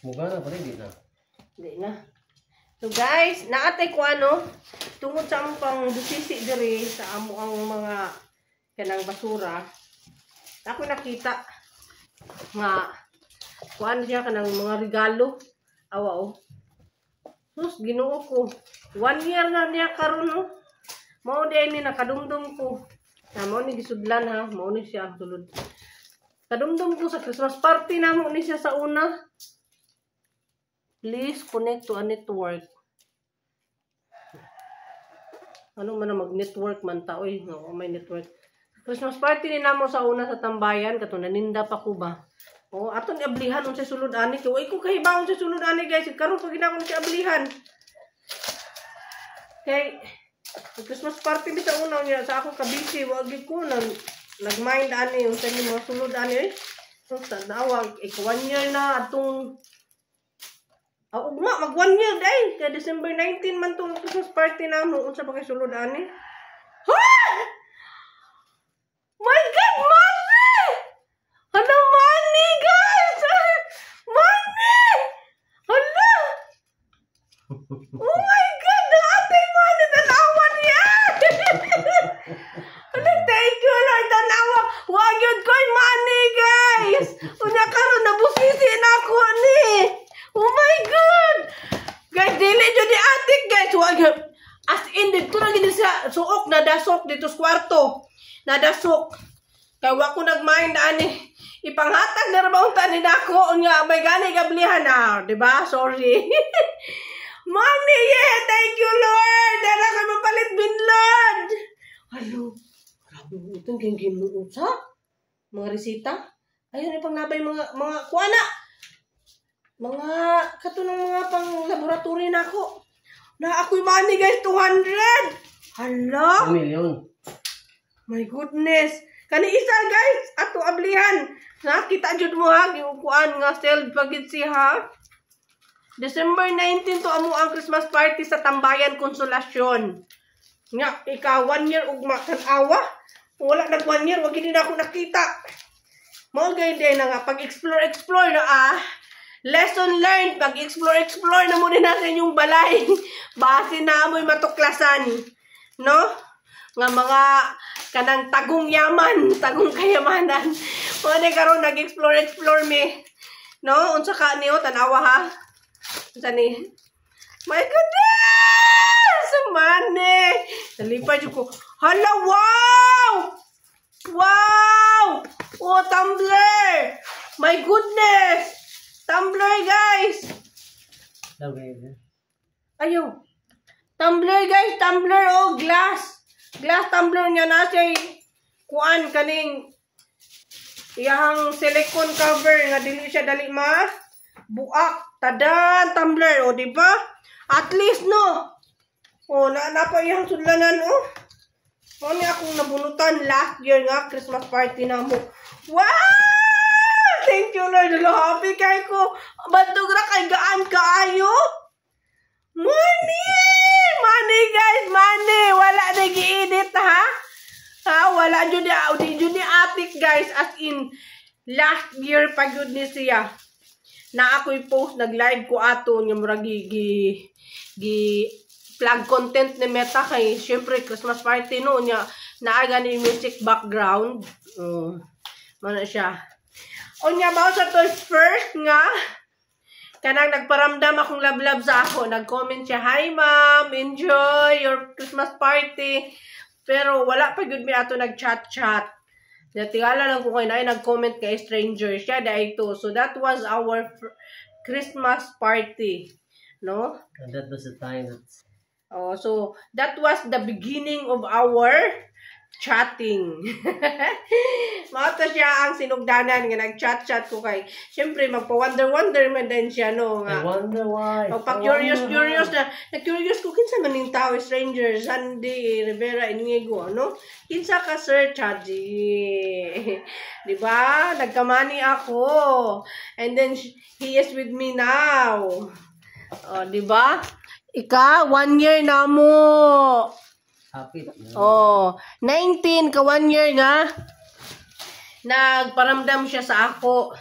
Muga na, pala hindi na. Hindi na. So guys, naatay ko ano, tungod sa among pang dusisi diri sa amo ang mga kanang basura. Ako nakita nga kuan siya kanang mga regalo. Awa oh. Sus, Ginoo ko. 1 year na niya karon no. Mao di ni nakadumdum ko. Na mao ni gisudlan ha, mao ni siya sulod. Kadumdum ko sa Christmas party namo ni siya sa una. Please connect to a network. Ano man na mag-network man ta oy, no, may network. Christmas party ni namo sa una sa tambayan kato naninda pa ko ba. Oh, aton ablihan unsay sulod ani kay way ko kahibawon sa sulod ani guys, karon pag ginako sa ablihan. Kay Christmas party mi sa una niya sa ako kabisi wag ko nag-mind ani unsay ni mga sulod ani. So tadawag 1 year na atong ugma, mag 1 year day. Kaya December 19 man itong Christmas party na mo. Unsa pa kay sulod ani? Ha! My God, money! Ano money, guys? Money! Hala! Oh my God, naatay money. Tanawa niya! Hala, thank you, Lord. Tanawa. Wag yun ko yung money, guys. Unya karon nabusisi na ako ni. Oh my God! Guys, dili dyan ni atik, guys. As in, dito na gini sa suok, nadasok dito sa kwarto. Nadasok. Kaya wako nag-mind, ani. Ipanghatag na rabang tanin ako. Unya, may gani gablihan na. Diba? Sorry. Money, yeah! Thank you, Lord! Dala ka mapalit binlod! Hello? Grabe mo itong gingin-nuot sa? Mga resita? Ayun, ipang nabay mga kuwana! Mga katunong mga pang laboratory na ako. Na ako'y money guys, 200. Hala. 1 million. My goodness. Kani isa guys, ato ablihan. Nakita jud mo ha, giukuan nga sale pagid siya. December 19 to amo ang Christmas party sa Tambayan Konsolasyon. Nga, ikaw 1 year ugma tan-awa. Wala nag 1 year, wag gid na ako nakita. Mao gay din na nga pag-explore na lesson learned, pag-explore na muna natin yung balay. Base na amoy matuklasan. No? Nga mga kanang tagong yaman, tagong kayamanan. Mga karon nag-explore me. No? Unsa ka niyo, tanawa ha? Unsa ni? My goodness! Money! Nalipad ko. Hala, wow! Wow! Oh, tumbler! My goodness! Tumbler, guys! Ayaw. Tumbler, guys. Tumbler, oh, glass. Glass tumbler niya na siya. Kuan, kaning iyang silicone cover. Nga dili siya dali buak. Tadan, tumbler, oh, diba? At least, no? Oh, napa iyang sudlanan, oh. Ano akong nabunutan last year nga, Christmas party na mo. Wow! Thank you, Lord. Happy kay ko. Bantog na kay gaan kaayo. Money! Money, guys. Money. Wala na gi-edit, ha? Ha? Wala dyan ni atik, guys. As in, last year pa yun ni siya. Na ako'y post, nag-live ko ato. Nga mura plug content ni Meta kay, syempre, Christmas party no. Naaga ni music background. Mana siya. Unya ba sa to first nga kanang nagparamdam akong lablab sa ako. Nag-comment siya, "Hi ma'am, enjoy your Christmas party." Pero wala pa gyud mi ato nag-chat-chat. Natingala lang ko kay na nag-comment kay stranger siya dai to. So that was our Christmas party, no? And that was the time that so that was the beginning of our chatting. Mata siya ang sinugdanan nga nag-chat-chat ko kay. Siyempre magpa-wonder man din siya no nga. I wonder why. Magpa-curious na. Na-curious ko kinsa man ning tao, stranger, Sandy Rivera Inigo, no? Kinsa ka sir Chaji? Di ba? Nagkamani ako. And then he is with me now. Di ba? Ika 1 year na mo. Happy. 19 ka 1 year nga. Nagparamdam siya sa ako.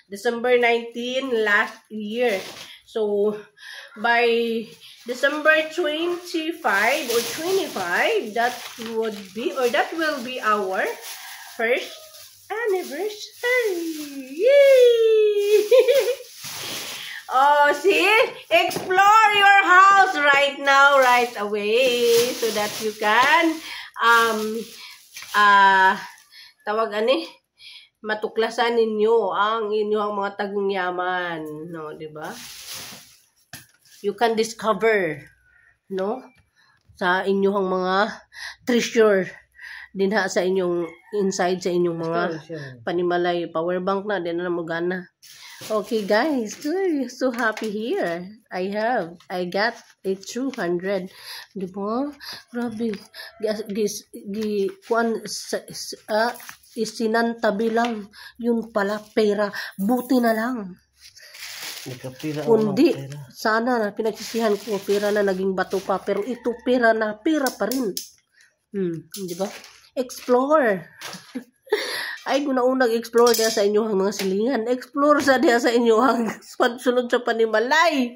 December 19 last year. So, by December 25 or 25, that will be our first anniversary. Yay! Oh, see? Explore your house right now, right away, so that you can, tawag ani, matuklasan ninyo ang inyong mga tagong yaman, no, di ba? You can discover, no, sa inyong mga treasure dinha sa inyong inside sa inyong mga panimalay. Power bank na din na magana. Okay guys, so happy here. I got a 200. Di ba? Grabe. Isinantabi lang. Yun pala, pera. Buti na lang. Kundi, sana na pinagsisihan ko, pera na naging bato pa. Pero ito, pera na, pera pa rin. Di ba? Explore. Ay, kung naunang explore diya sa inyong mga silingan, explore sa diya sa inyong sunod sa panimalay.